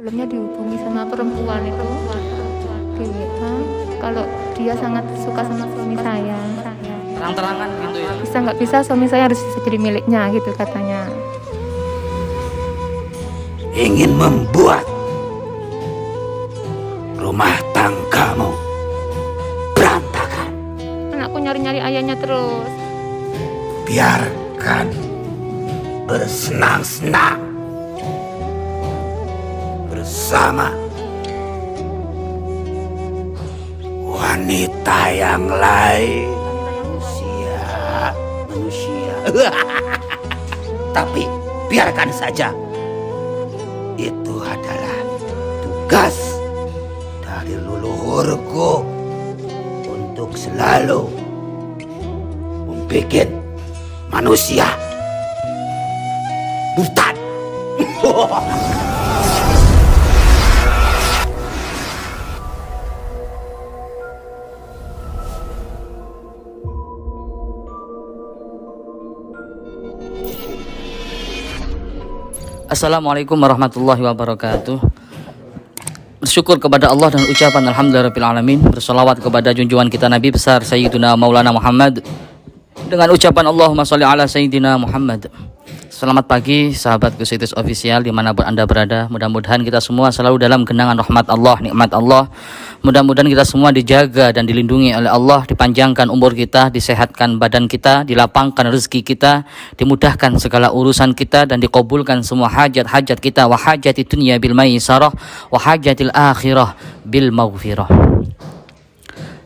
Sebelumnya dihubungi sama perempuan itu di WA kalau dia sangat suka sama suami saya. Terang-terangan gitu ya. Bisa nggak bisa suami saya harus jadi miliknya gitu katanya. Ingin membuat rumah tanggamu berantakan. Anakku nyari-nyari ayahnya terus. Biarkan bersenang-senang bersama wanita yang lain. Manusia. Tapi biarkan saja. Itu adalah tugas dari leluhurku untuk selalu membuat manusia murtad. Assalamualaikum warahmatullahi wabarakatuh. Bersyukur kepada Allah dan ucapan alhamdulillahirrahmanirrahim. Bersolawat kepada junjungan kita Nabi besar Sayyidina Maulana Muhammad dengan ucapan Allahumma sholli ala Sayyidina Muhammad. Selamat pagi sahabat Gusitus Official dimanapun anda berada. Mudah-mudahan kita semua selalu dalam genangan rahmat Allah, nikmat Allah. Mudah-mudahan kita semua dijaga dan dilindungi oleh Allah, dipanjangkan umur kita, disehatkan badan kita, dilapangkan rezeki kita, dimudahkan segala urusan kita dan dikabulkan semua hajat-hajat kita, wa hajati dunya bil maisarah wa hajatil akhirah bil maghfirah.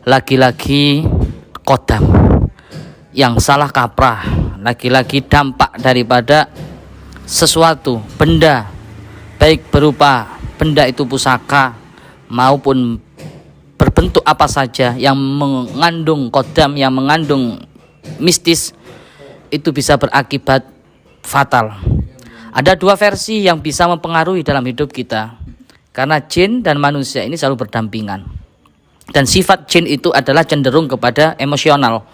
Laki-laki kodam yang salah kaprah, laki-laki dampak daripada sesuatu benda, baik berupa benda itu pusaka maupun berbentuk apa saja yang mengandung kodam, yang mengandung mistis, itu bisa berakibat fatal. Ada dua versi yang bisa mempengaruhi dalam hidup kita, karena jin dan manusia ini selalu berdampingan, dan sifat jin itu adalah cenderung kepada emosional.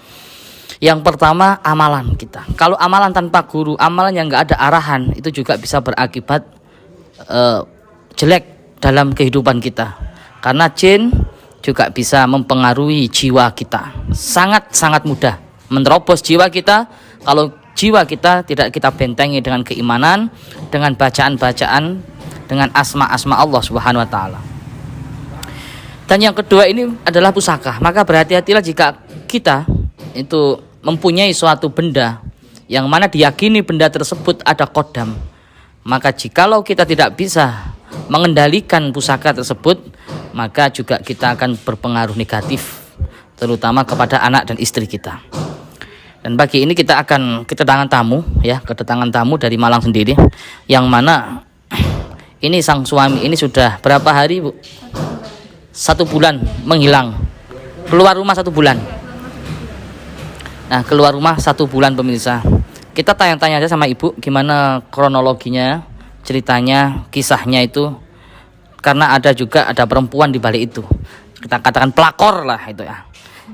Yang pertama, amalan kita. Kalau amalan tanpa guru, amalan yang nggak ada arahan, itu juga bisa berakibat jelek dalam kehidupan kita. Karena jin juga bisa mempengaruhi jiwa kita. Sangat-sangat mudah menerobos jiwa kita kalau jiwa kita tidak kita bentengi dengan keimanan, dengan bacaan-bacaan, dengan asma-asma Allah Subhanahu wa taala. Dan yang kedua ini adalah pusaka. Maka berhati-hatilah jika kita itu mempunyai suatu benda yang mana diyakini benda tersebut ada kodam, maka jikalau kita tidak bisa mengendalikan pusaka tersebut, maka juga kita akan berpengaruh negatif, terutama kepada anak dan istri kita. Dan pagi ini kita kedatangan tamu, ya, kedatangan tamu dari Malang sendiri, yang mana ini sang suami ini sudah berapa hari, Bu? 1 bulan menghilang, keluar rumah 1 bulan. Nah, keluar rumah 1 bulan pemirsa. Kita tanya-tanya aja sama ibu gimana kronologinya, ceritanya, kisahnya itu. Karena ada perempuan di balik itu. Kita katakan pelakor lah itu ya.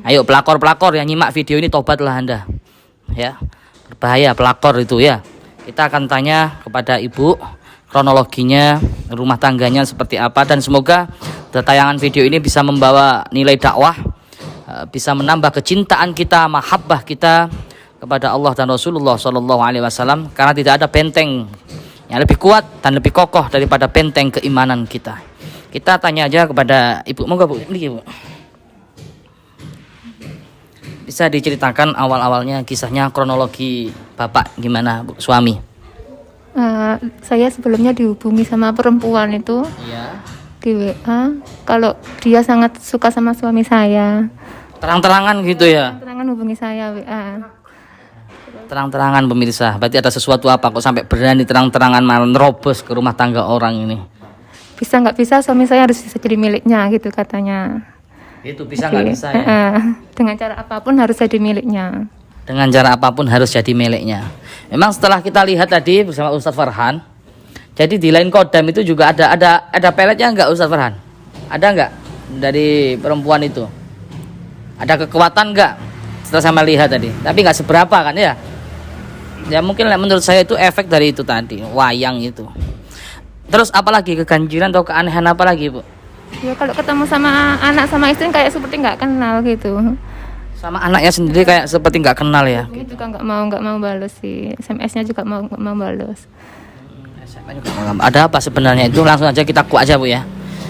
Ayo pelakor yang nyimak video ini tobatlah Anda. Ya. Berbahaya pelakor itu ya. Kita akan tanya kepada ibu kronologinya, rumah tangganya seperti apa, dan semoga tayangan video ini bisa membawa nilai dakwah, bisa menambah kecintaan kita, mahabbah kita kepada Allah dan Rasulullah SAW, karena tidak ada benteng yang lebih kuat dan lebih kokoh daripada benteng keimanan kita. Kita tanya aja kepada ibu, moga Bu, ini Bu, bisa diceritakan awal-awalnya kisahnya, kronologi bapak gimana Bu, suami? Saya sebelumnya dihubungi sama perempuan itu di WA kalau dia sangat suka sama suami saya. Terang-terangan gitu ya? Terang-terangan hubungi saya WA. Terang-terangan pemirsa, berarti ada sesuatu apa kok sampai berani terang-terangan menerobos ke rumah tangga orang ini? Bisa nggak bisa suami saya harus jadi miliknya gitu katanya. Itu bisa nggak bisa ya? Dengan cara apapun harus jadi miliknya. Dengan cara apapun harus jadi miliknya. Memang setelah kita lihat tadi bersama Ustadz Farhan, jadi di lain kodam itu juga ada peletnya nggak Ustadz Farhan? Ada nggak dari perempuan itu? Ada kekuatan nggak? Setelah saya melihat tadi, tapi nggak seberapa kan ya? Ya mungkin menurut saya itu efek dari itu tadi, wayang itu. Terus apalagi keganjilan atau keanehan apa lagi, Bu? Ya kalau ketemu sama anak sama istri kayak seperti nggak kenal gitu. Sama anaknya sendiri kayak seperti nggak kenal ya. Ini juga nggak mau balas sih. SMS-nya juga nggak mau balas. Ada apa sebenarnya itu? Langsung aja kita kuak aja, Bu ya.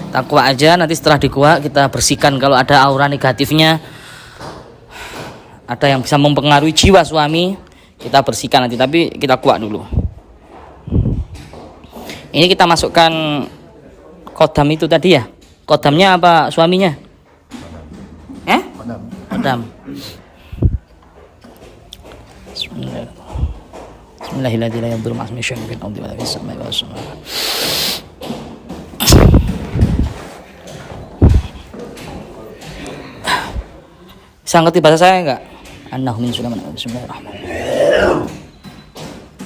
Kita kuak aja, nanti setelah dikuak kita bersihkan kalau ada aura negatifnya, ada yang bisa mempengaruhi jiwa suami, kita bersihkan nanti, tapi kita kuak dulu. Ini kita masukkan kodam itu tadi ya. Kodamnya apa suaminya? Kodam. Bismillahirrahmanirrahim. Bisa ngerti bahasa saya enggak? Annahu min Sulaiman. Bismillahirrahmanirrahim.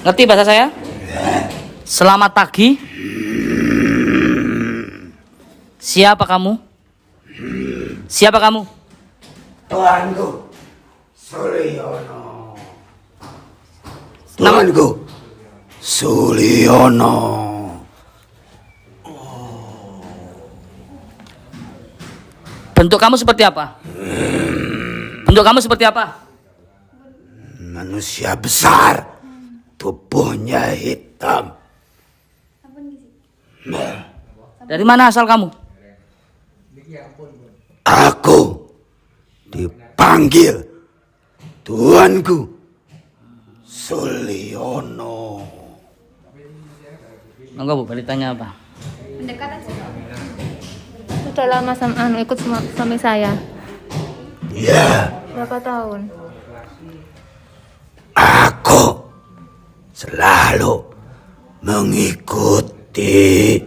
Ngerti bahasa saya? Selamat pagi. Siapa kamu? Siapa kamu? Tuanku Suliono. Tuanku Suliono. Bentuk kamu seperti apa? Bentuk kamu seperti apa? Manusia besar, tubuhnya hitam. Dari mana asal kamu? Aku dipanggil Tuanku Suliono. Enggak, Bu, beritanya apa? Sudah lama ikut suami saya. Ya, Berapa tahun? aku selalu mengikuti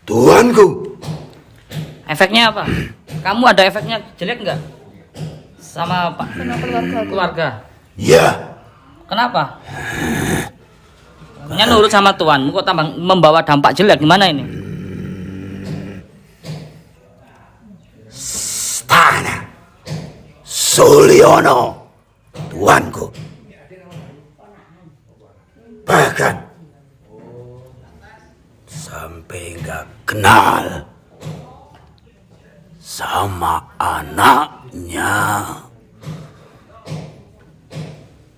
Tuanku. Efeknya apa? Kamu ada efeknya jelek nggak? Sama Pak? Sama keluarga. Keluarga. Ya, Kenapa? Hanya nurut sama tuanmu kok tambah membawa dampak jelek, gimana ini? Stana Suliono, Tuanku. Bahkan sampai nggak kenal sama anaknya.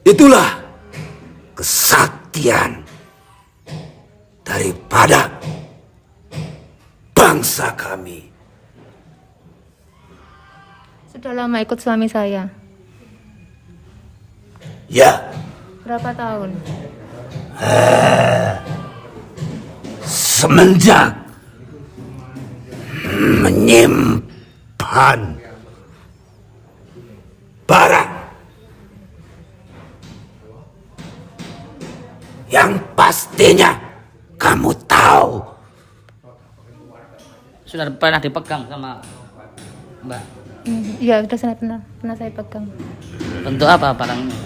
Itulah kesaktian daripada bangsa kami. Sudah lama ikut suami saya. Ya, Berapa tahun? semenjak menyimpan barang yang pastinya kamu tahu. Sudah pernah dipegang sama Mbak? Iya, sudah pernah saya pegang. Bentuk apa barangnya?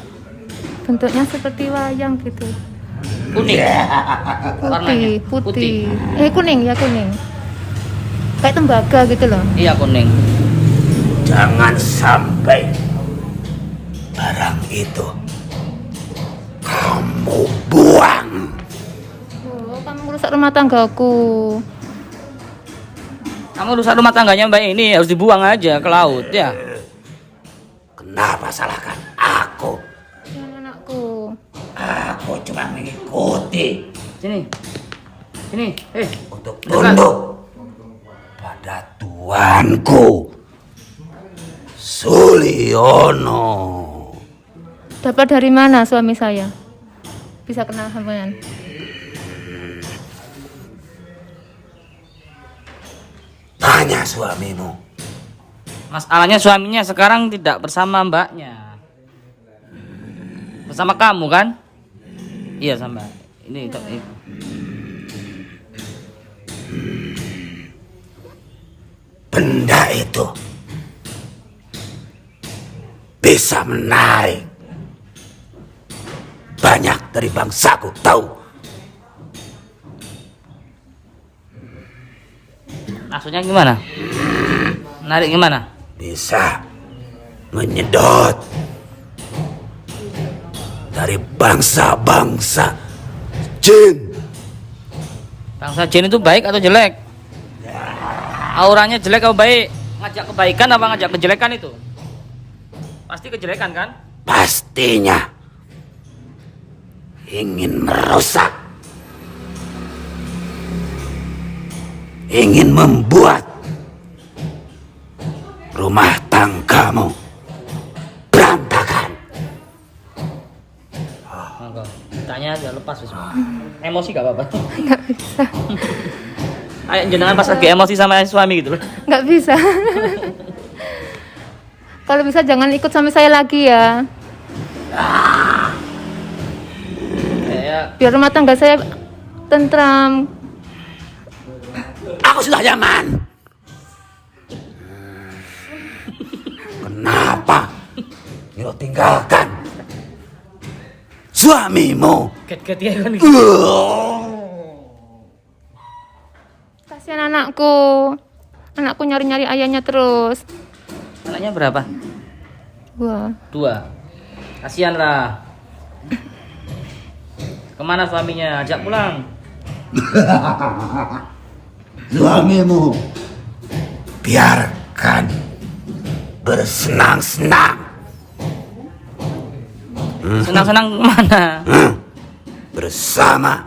Bentuknya seperti wayang gitu. Kuning. Warnanya Putih. Kuning ya, kuning. Kayak tembaga gitu loh. Iya, kuning. Jangan sampai barang itu kamu buang. Oh, kamu merusak rumah tanggaku. Kamu rusak rumah tangganya Mbak ini, harus dibuang aja ke laut ya. Kenapa salahkan aku? Jangan anakku. Aku cuma mengikuti Sini. Sini. untuk tunduk pada Tuanku Suliono. Dapat dari mana suami saya? Bisa kenal sampean? Tanya suamimu. Masalahnya suaminya sekarang tidak bersama mbaknya. Bersama kamu kan? Iya, sama. Ini. Benda itu bisa menarik banyak dari bangsaku, tahu? Maksudnya gimana? Menarik gimana? Bisa menyedot dari bangsa-bangsa jin Bangsa jin itu baik atau jelek? Auranya jelek atau baik? Ngajak kebaikan apa ngajak kejelekan itu? Pasti kejelekan kan? Pastinya ingin merusak, ingin membuat rumah tanggamu berantakan. Monggo. Tanya aja lepas wis. Emosi gak apa-apa. Nggak bisa. Ayo jenengan pas lagi emosi sama suami gitu loh. Nggak bisa. Kalau bisa jangan ikut sama saya lagi ya. Kayak Biar rumah tangga saya tentram. Aku sudah nyaman. Kenapa kau tinggalkan suamimu? get ya kan. Kasihan anakku. Anakku nyari-nyari ayahnya terus. Anaknya berapa? Wah. 2. Kasihan lah. Kemana suaminya? Ajak pulang. Suamimu biarkan bersenang-senang. Senang-senang kemana? Bersama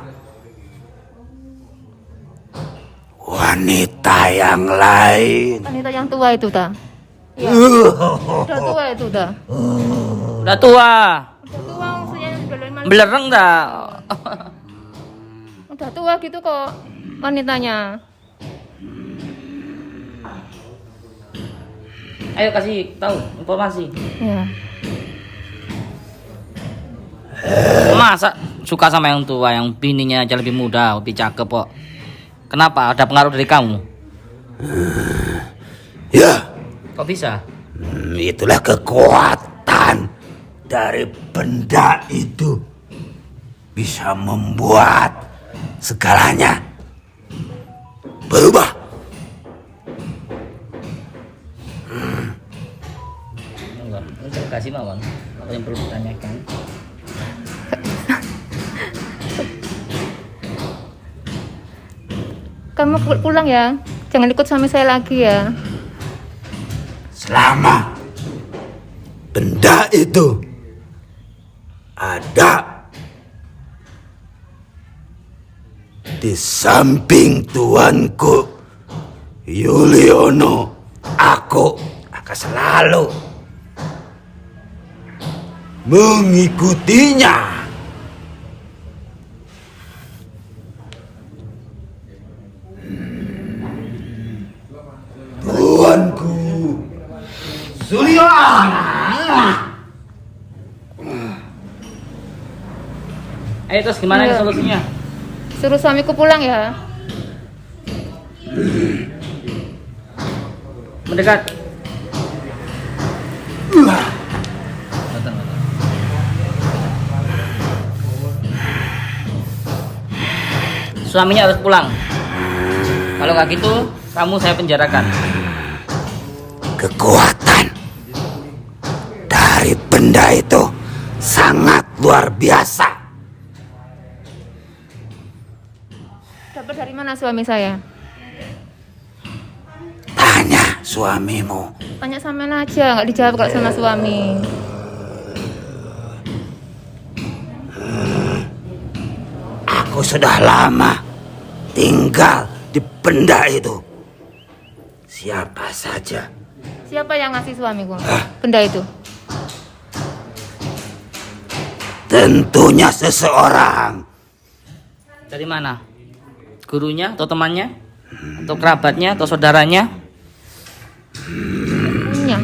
wanita yang lain. Wanita yang tua itu ta? Iya. Udah tua itu ta? Udah tua. Udah tua maksudnya belum Belereng dah. Udah tua gitu kok wanitanya. Ayo kasih tahu informasi. Ya. Masa suka sama yang tua, yang bininya aja lebih muda, lebih cakep kok. Kenapa? Ada pengaruh dari kamu? Ya, Kok bisa? itulah kekuatan dari benda itu. Bisa membuat segalanya berubah. Enggak, untuk kasih mawon. Apa yang perlu ditanyakan? Kamu pulang ya. Jangan ikut suami saya lagi ya. Selama benda itu ada di samping tuanku Yuliono, aku akan selalu mengikutinya. Tuanku Yuliono. Ayo terus gimana Iya. solusinya? Suruh suamiku pulang ya. Mendekat. Suaminya harus pulang. Kalau nggak gitu, kamu saya penjarakan. Kekuatan dari benda itu sangat luar biasa. Dapat dari mana suami saya? Tanya suamimu. Tanya sama aja, nggak dijawab kalau sama suami. Aku sudah lama tinggal di benda itu. Siapa saja Siapa yang ngasih suamiku benda itu? tentunya seseorang. Dari mana? Gurunya atau temannya? Atau kerabatnya atau saudaranya? Punya.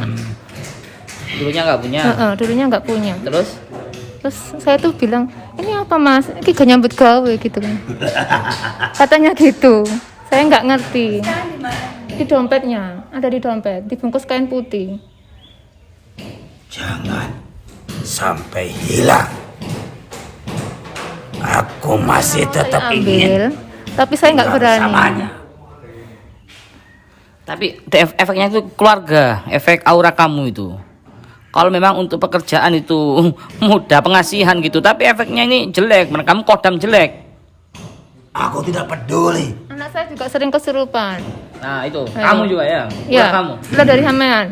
Gurunya nggak punya. Dulunya nggak punya. Terus? Terus saya tuh bilang, ini apa mas? Ini gak nyambut gawe gitu kan. Katanya gitu. Saya nggak ngerti. Di dompetnya, ada di dompet, dibungkus kain putih. Jangan sampai hilang. Aku masih tetap Saya ingin ambil, tapi saya nggak berani. bersamanya. Tapi efeknya itu keluarga, efek aura kamu itu. Kalau memang untuk pekerjaan itu mudah pengasihan gitu, tapi efeknya ini jelek, kamu kodam jelek. Aku tidak peduli. Anak saya juga sering kesurupan. Nah itu, Ayo. kamu juga ya? Ya, Ulah kamu? udah dari sampean.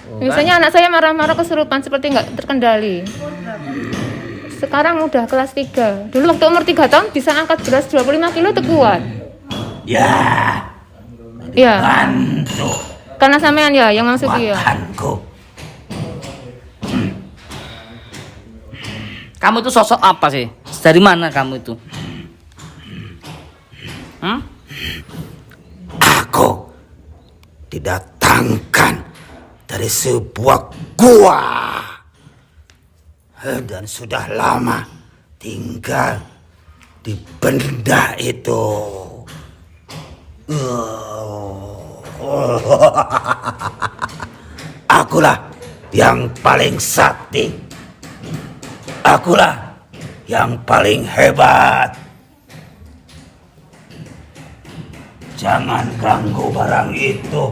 Oh, Biasanya anak saya marah-marah kesurupan seperti nggak terkendali. Sekarang udah kelas 3. Dulu waktu umur 3 tahun bisa angkat beras 25 kilo itu kuat. Ya, Iya, bantu karena sampean ya yang masuk dia. kuatanku. Kamu itu sosok apa sih? Dari mana kamu itu? Aku didatangkan dari sebuah gua dan sudah lama tinggal di benda itu. Akulah yang paling sakti. Akulah yang paling hebat. Jangan ganggu barang itu.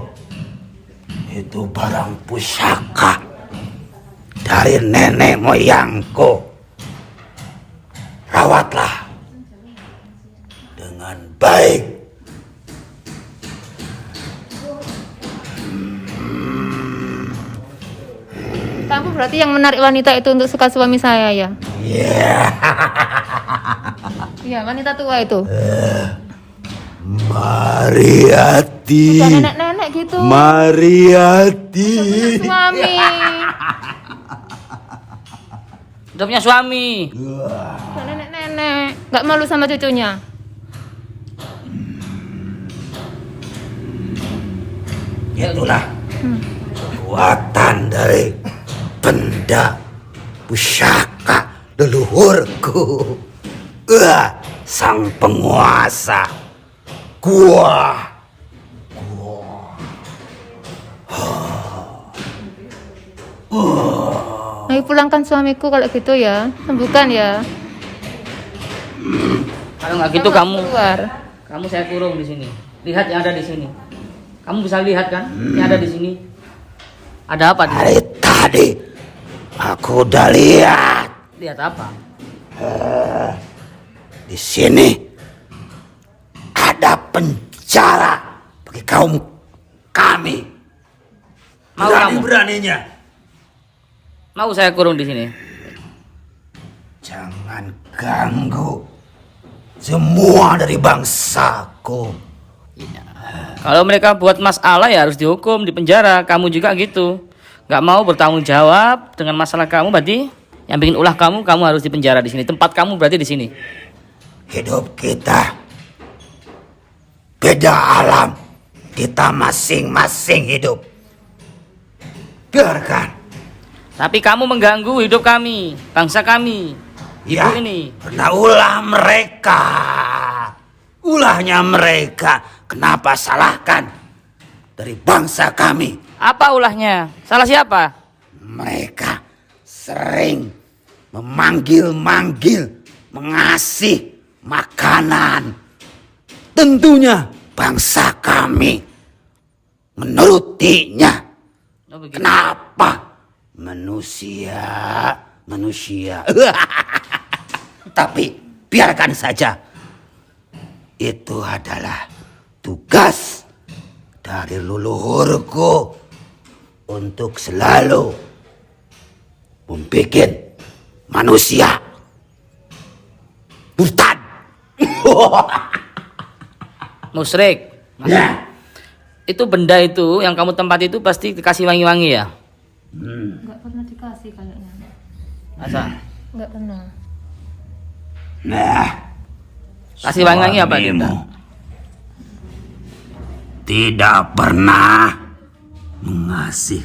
Itu barang pusaka dari nenek moyangku. Rawatlah dengan baik. Kamu berarti yang menarik wanita itu untuk suka suami saya ya? Ya, Iya, wanita tua itu. Mariati. Udah nenek-nenek gitu. Mariati. Suami. Udah punya suami. Udah nenek-nenek. Nggak malu sama cucunya. Itulah kekuatan dari benda pusaka leluhurku. Sang penguasa. Gua. Ayo pulangkan suamiku kalau gitu ya. Sembuhkan ya. Kalau nggak gitu kamu, Keluar. kamu saya kurung di sini. Lihat yang ada di sini. Kamu bisa lihat kan? Yang ada di sini. Ada apa di sini? Dari tadi aku udah lihat. Lihat apa? Di sini ada penjara bagi kaum kami. Mau kamu? Beraninya. Mau saya kurung di sini? Jangan ganggu semua dari bangsaku. Kalau mereka buat masalah ya harus dihukum di penjara. Kamu juga gitu. Nggak mau bertanggung jawab dengan masalah kamu, berarti yang bikin ulah kamu harus di penjara di sini. Tempat kamu berarti di sini. Hidup kita beda alam. Kita masing-masing hidup. Biarkan. Tapi kamu mengganggu hidup kami, bangsa kami. Ya, Ibu ini. karena ulah mereka. Ulahnya mereka. Kenapa salahkan dari bangsa kami? Apa ulahnya? Salah siapa? Mereka sering memanggil-manggil, mengasih makanan. Tentunya bangsa kami menurutinya. Oh, begitu. Kenapa? Manusia. Tapi biarkan saja. Itu adalah tugas dari leluhurku untuk selalu membuat manusia murtad. Musyrik. Ya. Itu benda itu yang kamu tempat itu pasti dikasih wangi-wangi ya? Nggak pernah dikasih kayaknya. Masa? Nggak pernah. Nah, Kasih wangi-wangi apa dia? suamimu tidak pernah mengasih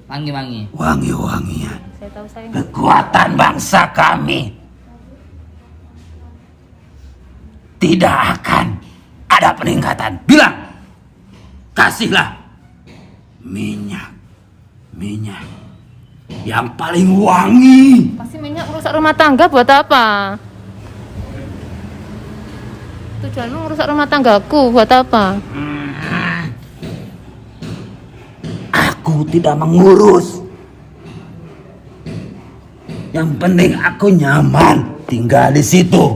Wangi-wangi. wangi-wangian. Saya tahu saya nggak. Kekuatan bangsa kami tidak akan ada peningkatan. Bilang, kasihlah minyak yang paling wangi. Kasih minyak merusak rumah tangga buat apa? Tujuanmu merusak rumah tanggaku buat apa? Aku tidak mengurus. Yang penting aku nyaman tinggal di situ.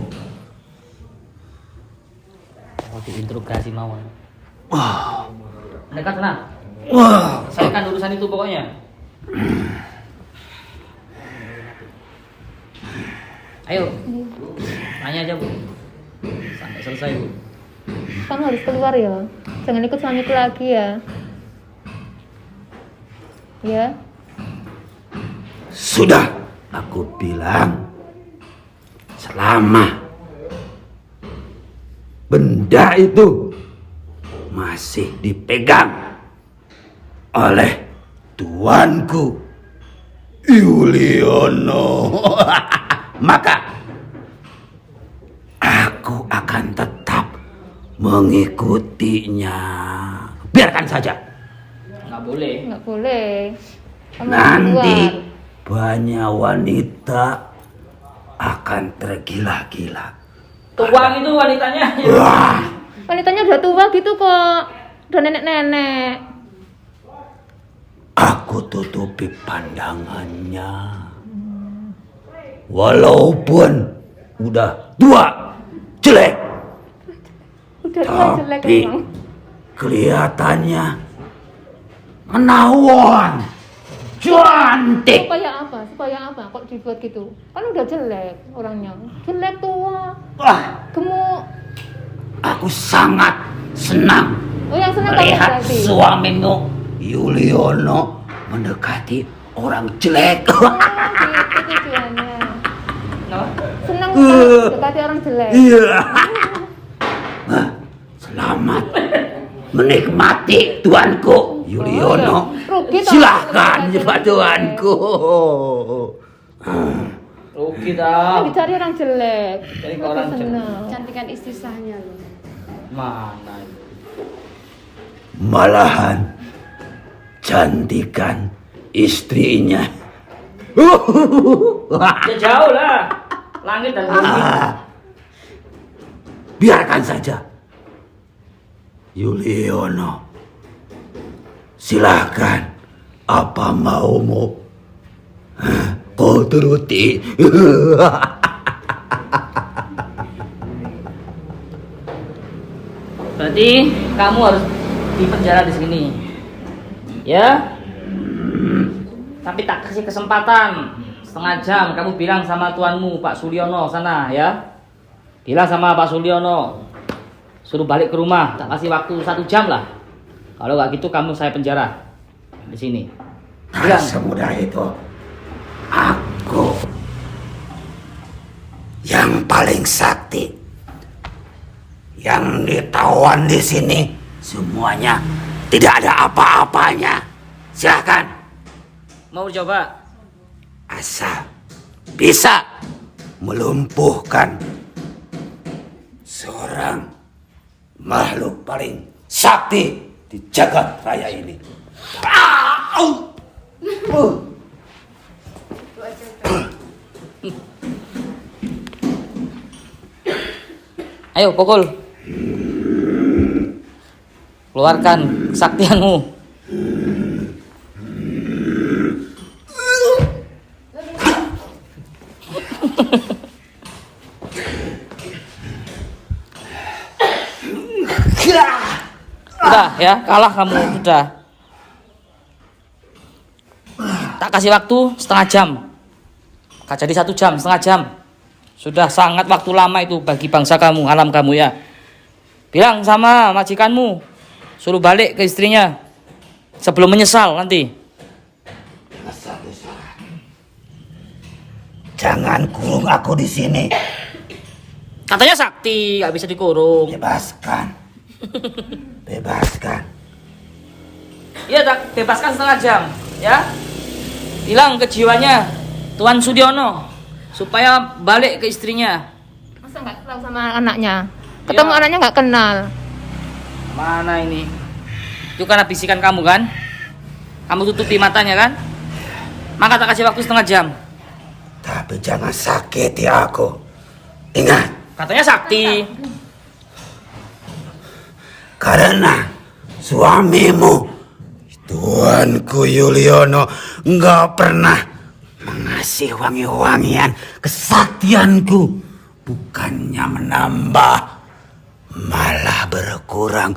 Oh, diinterogasi mau. Wah, Dekat sana. wah, Selesaikan urusan itu pokoknya. Ayo. Tanya aja, Bu. Sampai selesai, Bu. Kamu harus keluar ya. Jangan ikut suamiku lagi ya. Ya. sudah aku bilang. Selama benda itu masih dipegang oleh tuanku Yuliono, maka aku akan tetap mengikutinya. Biarkan saja. Nggak boleh. Nggak boleh. Kamu harus Nanti keluar. banyak wanita akan tergila-gila. Tuang itu wanitanya. Wah, Wanitanya udah tua gitu kok. Udah nenek-nenek. aku tutupi pandangannya. Walaupun udah tua, jelek, Udah tua jelek tapi emang. kelihatannya menawan, cantik. Supaya apa? Supaya apa? Kok dibuat gitu? Kan udah jelek orangnya. Jelek tua. Wah, Gemuk. aku sangat senang Oh, yang senang kamu melihat berarti. suamimu Yuliono mendekati orang jelek. Oh, gitu tujuannya. Kenapa? Senang kan dekati orang jelek. Iya. Nah, selamat menikmati tuanku Yuliono. Rugi toh. Silahkan Pak tuanku. Rugi Kan dah. dicari orang jelek. Cari Lebih orang senang. Cantikan istri sahnya loh. Mana itu? Malahan cantikan istrinya. Ya jauh lah. Langit dan bumi. Biarkan saja. Yuliono, silahkan. Apa maumu? Kau turuti. Berarti kamu harus di penjara di sini. Ya? Tapi tak kasih kesempatan setengah jam. Kamu bilang sama tuanmu Pak Suliono sana ya. Bilang sama Pak Suliono suruh balik ke rumah. Tak kasih waktu 1 jam lah. Kalau nggak gitu kamu saya penjara di sini. Tak semudah itu. Aku yang paling sakti. Yang ditawan di sini semuanya tidak ada apa-apanya. Silahkan. Mau coba? Asal bisa melumpuhkan seorang makhluk paling sakti di jagat raya ini. Au! Ayo pukul. Keluarkan kesaktianmu. Udah ya, kalah kamu sudah. Tak kasih waktu setengah jam. Gak jadi 1 jam, setengah jam. Sudah sangat waktu lama itu bagi bangsa kamu, alam kamu ya. Bilang sama majikanmu, suruh balik ke istrinya sebelum menyesal nanti. Jangan kurung aku di sini. Katanya sakti, gak bisa dikurung. Bebaskan. Bebaskan. Iya, tak bebaskan setengah jam, ya. Bilang ke jiwanya, Tuan Sudiono, supaya balik ke istrinya. Masa nggak tahu sama anaknya? Ketemu Ya. anaknya nggak kenal. Mana ini? Itu karena bisikan kamu kan? Kamu tutupi matanya kan? Maka tak kasih waktu setengah jam. Tapi jangan sakiti aku. Ingat, Katanya sakti. karena suamimu, Tuanku Yuliono, nggak pernah mengasih wangi-wangian kesaktianku. Bukannya menambah, malah berkurang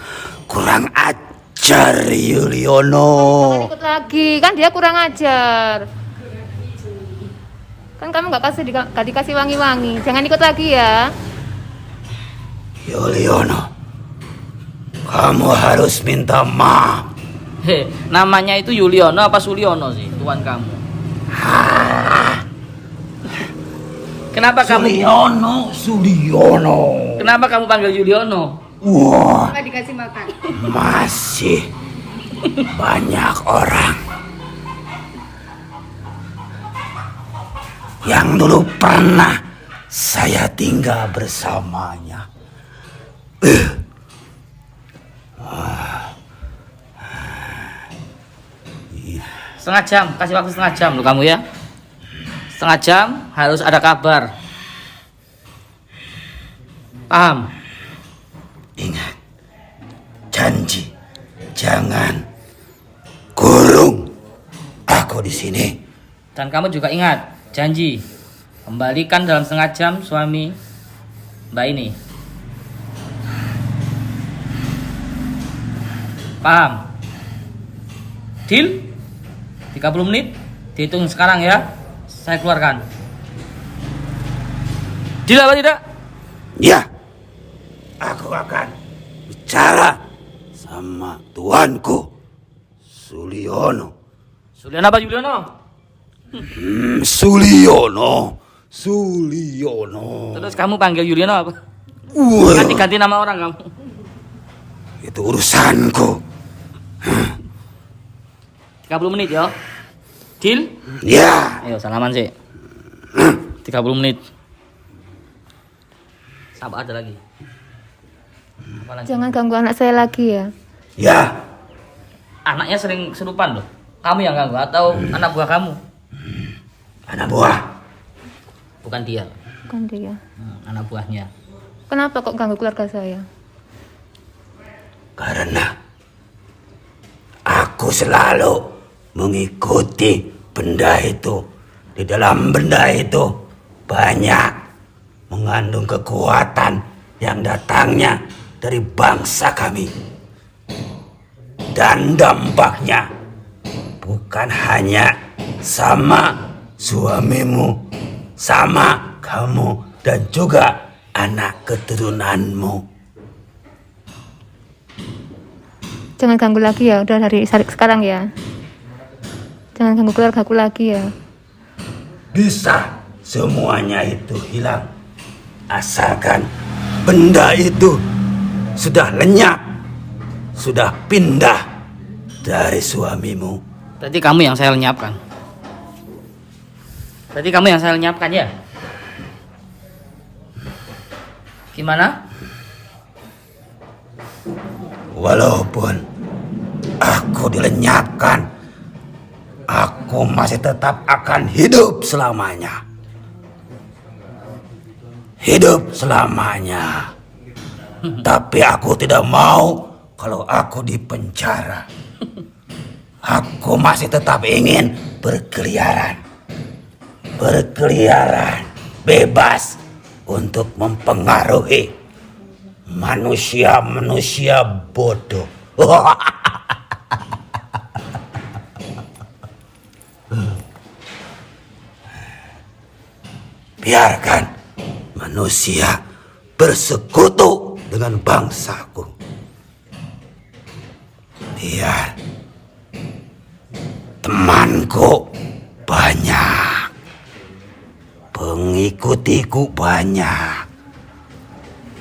ajar Yuliono. Jangan ikut lagi, kan dia kurang ajar. Kan kamu nggak dikasih wangi-wangi. Jangan ikut lagi ya. Yuliono, kamu harus minta maaf. Namanya itu Yuliono apa Suliono sih, tuan kamu? Kenapa kamu? Suliono. Kenapa kamu panggil Yuliono? Wah, Nggak dikasih makan. masih banyak orang yang dulu pernah saya tinggal bersamanya. Setengah jam, kasih waktu setengah jam loh kamu ya. Setengah jam harus ada kabar. Paham? Ingat, janji jangan kurung aku di sini. Dan kamu juga ingat, janji kembalikan dalam setengah jam suami Mbak ini. Paham? Deal? 30 menit dihitung sekarang ya. Saya keluarkan. Deal apa tidak? Ya, aku akan bicara sama tuanku Suliono. Suliono apa Yuliono? Suliono. Terus kamu panggil Yuliono apa? Wah, Ganti-ganti nama orang kamu. itu urusanku. 30 menit ya. Deal? Ya, Ayo salaman sih. 30 menit. Sabar ada lagi. Apa lagi? Jangan ganggu anak saya lagi ya. ya. Anaknya sering kesurupan loh. Kamu yang ganggu atau anak buah kamu? Anak buah. Bukan dia. Bukan dia. Anak buahnya. Kenapa kok ganggu keluarga saya? Karena aku selalu mengikuti benda itu. Di dalam benda itu banyak mengandung kekuatan yang datangnya dari bangsa kami. Dan dampaknya bukan hanya sama suamimu, sama kamu, dan juga anak keturunanmu. Jangan ganggu lagi ya, udah dari sekarang ya. Jangan ganggu keluarga aku lagi ya. Bisa semuanya itu hilang asalkan benda itu sudah lenyap, sudah pindah dari suamimu. Berarti kamu yang saya lenyapkan. Berarti kamu yang saya lenyapkan ya? Gimana? Walaupun aku dilenyapkan, aku masih tetap akan hidup selamanya. Hidup selamanya. Tapi aku tidak mau kalau aku dipenjara. Aku masih tetap ingin berkeliaran. Berkeliaran bebas untuk mempengaruhi manusia-manusia bodoh. Biarkan manusia bersekutu dengan bangsaku. Biar temanku banyak, pengikutiku banyak.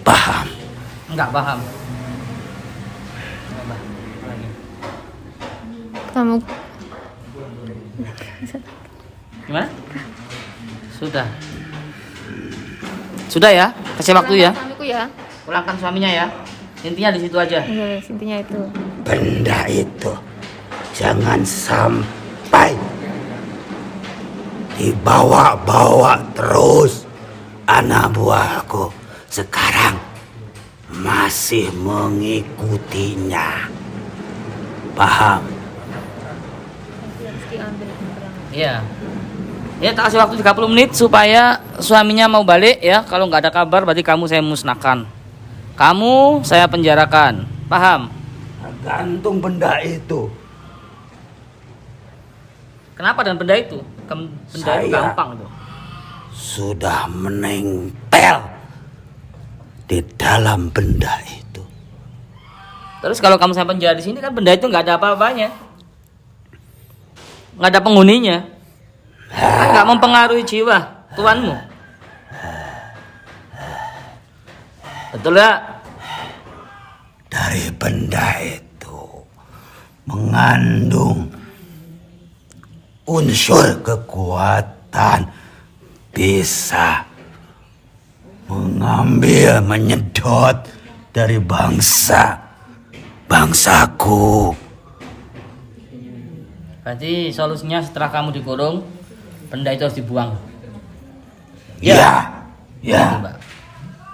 Paham? Enggak paham. Apa lagi? Kamu Gimana? Sudah. Sudah ya? Kasih waktu ya. Suamiku ya. Pulangkan suaminya ya. Intinya di situ aja. Iya, intinya itu. Benda itu jangan sampai dibawa-bawa terus. Anak buahku sekarang masih mengikutinya. Paham? Iya. Ya, tak kasih waktu 30 menit supaya suaminya mau balik ya. Kalau nggak ada kabar berarti kamu saya musnahkan. Kamu saya penjarakan. Paham? Gantung benda itu. Kenapa dengan benda itu? Benda itu Saya- gampang tuh. Sudah menempel di dalam benda itu. Terus kalau kamu saya penjara di sini kan benda itu nggak ada apa-apanya, nggak ada penghuninya, kan nggak mempengaruhi jiwa tuanmu. Betul ya? Dari benda itu mengandung unsur kekuatan, bisa mengambil, menyedot dari bangsaku. Berarti solusinya setelah kamu dikurung, benda itu harus dibuang. Ya, ya. Mbak.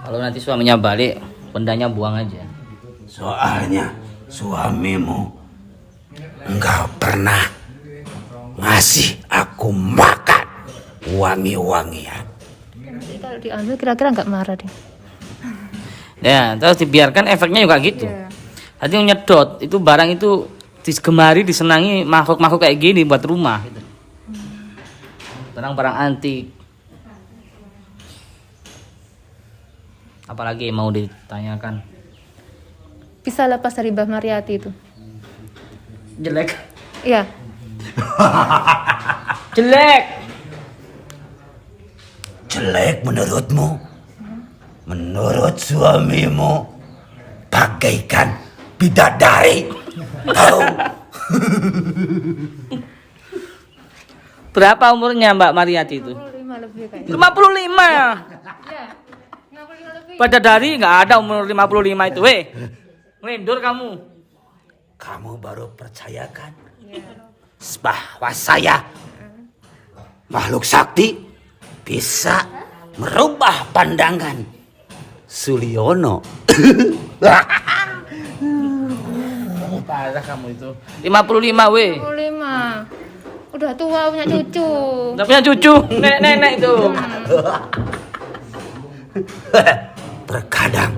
Kalau nanti suaminya balik, bendanya buang aja. Soalnya suamimu enggak pernah ngasih aku makan wangi-wangian. Nanti kalau diambil kira-kira nggak marah deh. Ya, terus dibiarkan efeknya juga gitu. Iya. Nanti nyedot itu barang itu digemari, disenangi makhluk-makhluk kayak gini buat rumah gitu. Barang-barang antik. Apalagi mau ditanyakan? Bisa lepas dari Mbah Mariati itu. Jelek. Iya. Jelek. Jelek menurutmu? Menurut suamimu bagaikan bidadari. Tahu? Berapa umurnya Mbak Mariati itu? 55 lebih kayaknya. 55. Iya. 55 lebih. Pada dari nggak ada umur 55 itu, weh. Ngelindur kamu. Kamu baru percayakan bahwa saya makhluk sakti bisa merubah pandangan Suliono. Parah kamu itu. 55, weh. 55. Udah tua punya cucu. Udah punya cucu, nenek-nenek itu. Terkadang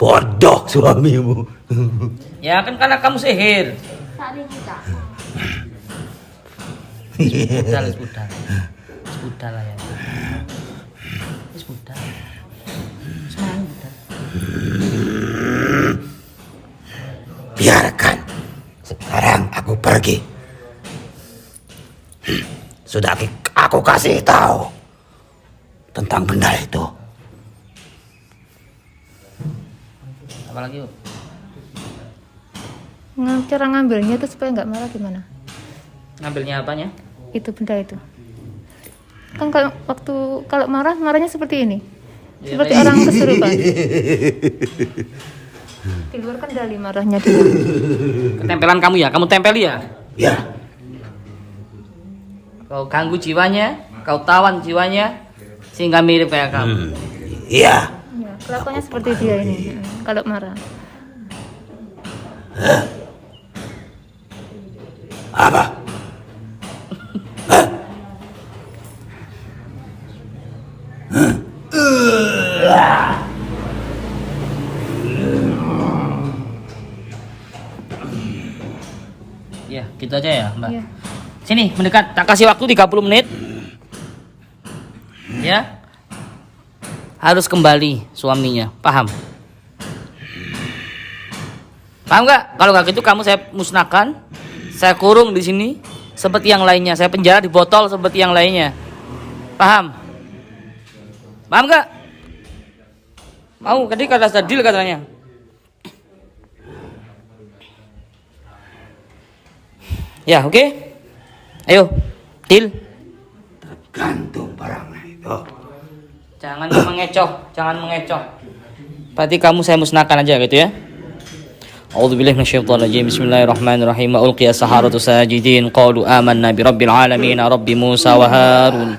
bodoh suamimu. Ya kan karena kamu sihir. Sudah, sudah. Sudah lah ya. Sudah. Sekarang sudah. Biarkan. Sekarang aku pergi. Sudah aku kasih tahu tentang benda itu. Apalagi yuk? Cara ngambilnya itu supaya nggak marah gimana? Ngambilnya apanya? Itu benda itu. Kan kalau marah, marahnya seperti ini. Ya, Seperti ya. orang kesurupan. Di luar kan dari marahnya dia. Ketempelan kamu ya, kamu tempeli ya. Ya, Kau ganggu jiwanya, kau tawan jiwanya, sehingga mirip kayak kamu. iya. Ya, kelakuannya seperti dia ini. Kalau marah. Apa? Ya, gitu aja ya, Mbak. Iya. Sini, mendekat. Tak kasih waktu 30 menit. Ya. Harus kembali suaminya. Paham? Paham nggak? Kalau nggak gitu kamu saya musnahkan. Saya kurung di sini seperti yang lainnya. Saya penjara di botol seperti yang lainnya. Paham? Paham nggak? Mau? Tadi kata deal katanya. Ya, oke. Ayo, deal. Gantung barangnya itu. Jangan mengecoh, jangan mengecoh. Berarti kamu saya musnahkan aja gitu ya. A'udzubillahi minasyaitonirrajim. Bismillahirrahmanirrahim. Ulqiya saharatu sajidin qalu amanna birabbil alamin rabbi Musa wa Harun.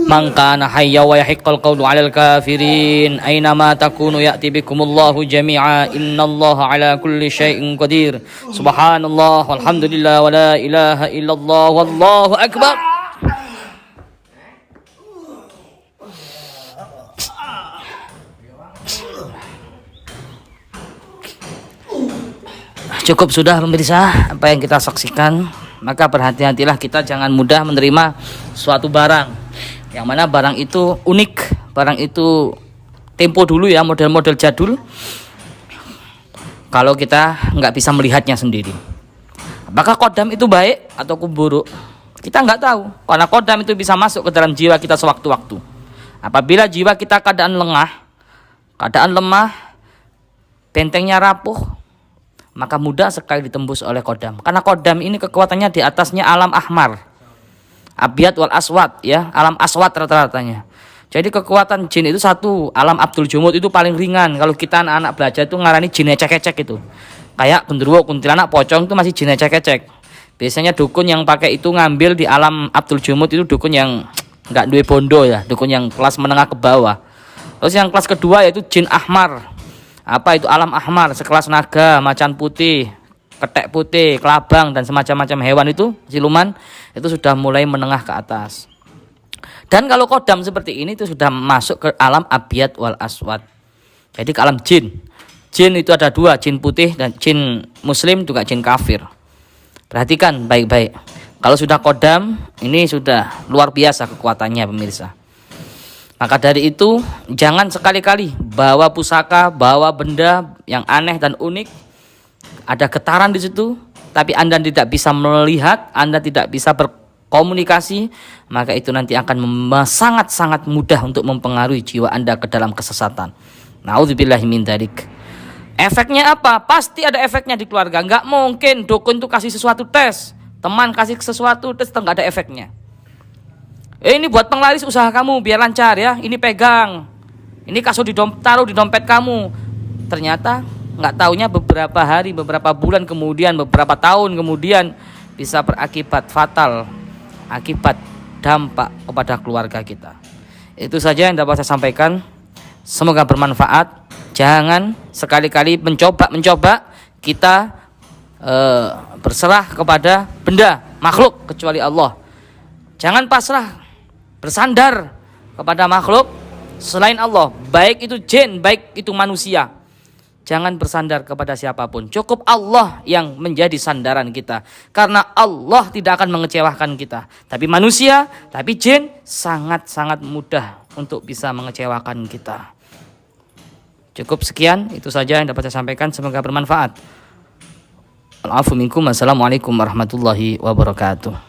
Man kana hayya wa yahiqqal qawlu 'alal kafirin aina ma takunu ya'ti bikumullahu jami'a innallaha 'ala kulli syai'in qadir. Subhanallah walhamdulillah wa la ilaha illallah wallahu akbar. Cukup sudah pemirsa apa yang kita saksikan. Maka berhati-hatilah kita jangan mudah menerima suatu barang yang mana barang itu unik, barang itu tempo dulu ya, model-model jadul. Kalau kita nggak bisa melihatnya sendiri, apakah kodam itu baik atau buruk, kita nggak tahu. Karena kodam itu bisa masuk ke dalam jiwa kita sewaktu-waktu. Apabila jiwa kita keadaan lemah, bentengnya rapuh, maka mudah sekali ditembus oleh kodam. Karena kodam ini kekuatannya di atasnya alam ahmar, abyad wal aswad ya, alam aswad rata-ratanya. Jadi kekuatan jin itu satu, alam Abdul Jumud itu paling ringan. Kalau kita anak-anak belajar itu ngarani jin ecek-ecek itu. Kayak genderuwo, kuntilanak, pocong itu masih jin ecek-ecek. Biasanya dukun yang pakai itu ngambil di alam Abdul Jumud itu dukun yang nggak duwe bondo ya, dukun yang kelas menengah ke bawah. Terus yang kelas kedua yaitu jin ahmar. Apa itu alam ahmar, sekelas naga, macan putih, ketek putih, kelabang dan semacam-macam hewan itu, siluman, itu sudah mulai menengah ke atas. Dan kalau kodam seperti ini itu sudah masuk ke alam abyad wal aswad. Jadi ke alam jin. Jin itu ada dua, jin putih dan jin muslim, juga jin kafir. Perhatikan baik-baik. Kalau sudah kodam, ini sudah luar biasa kekuatannya pemirsa. Maka dari itu jangan sekali-kali bawa pusaka, bawa benda yang aneh dan unik, ada getaran di situ, tapi Anda tidak bisa melihat, Anda tidak bisa berkomunikasi, maka itu nanti akan sangat-sangat mudah untuk mempengaruhi jiwa Anda ke dalam kesesatan. Nauzubillahi min dzalik. Efeknya apa? Pasti ada efeknya di keluarga. Nggak mungkin dukun itu kasih sesuatu tes, teman kasih sesuatu tes, nggak ada efeknya. Ini buat penglaris usaha kamu biar lancar ya. Ini pegang. Ini taruh di dompet kamu. Ternyata nggak taunya beberapa hari, beberapa bulan kemudian, beberapa tahun kemudian bisa berakibat fatal, akibat dampak kepada keluarga kita. Itu saja yang dapat saya sampaikan. Semoga bermanfaat. Jangan sekali-kali mencoba kita berserah kepada benda makhluk kecuali Allah. Jangan pasrah bersandar kepada makhluk selain Allah, baik itu jin, baik itu manusia. Jangan bersandar kepada siapapun, cukup Allah yang menjadi sandaran kita. Karena Allah tidak akan mengecewakan kita. Tapi manusia, tapi jin sangat-sangat mudah untuk bisa mengecewakan kita. Cukup sekian, itu saja yang dapat saya sampaikan. Semoga bermanfaat. Assalamualaikum warahmatullahi wabarakatuh.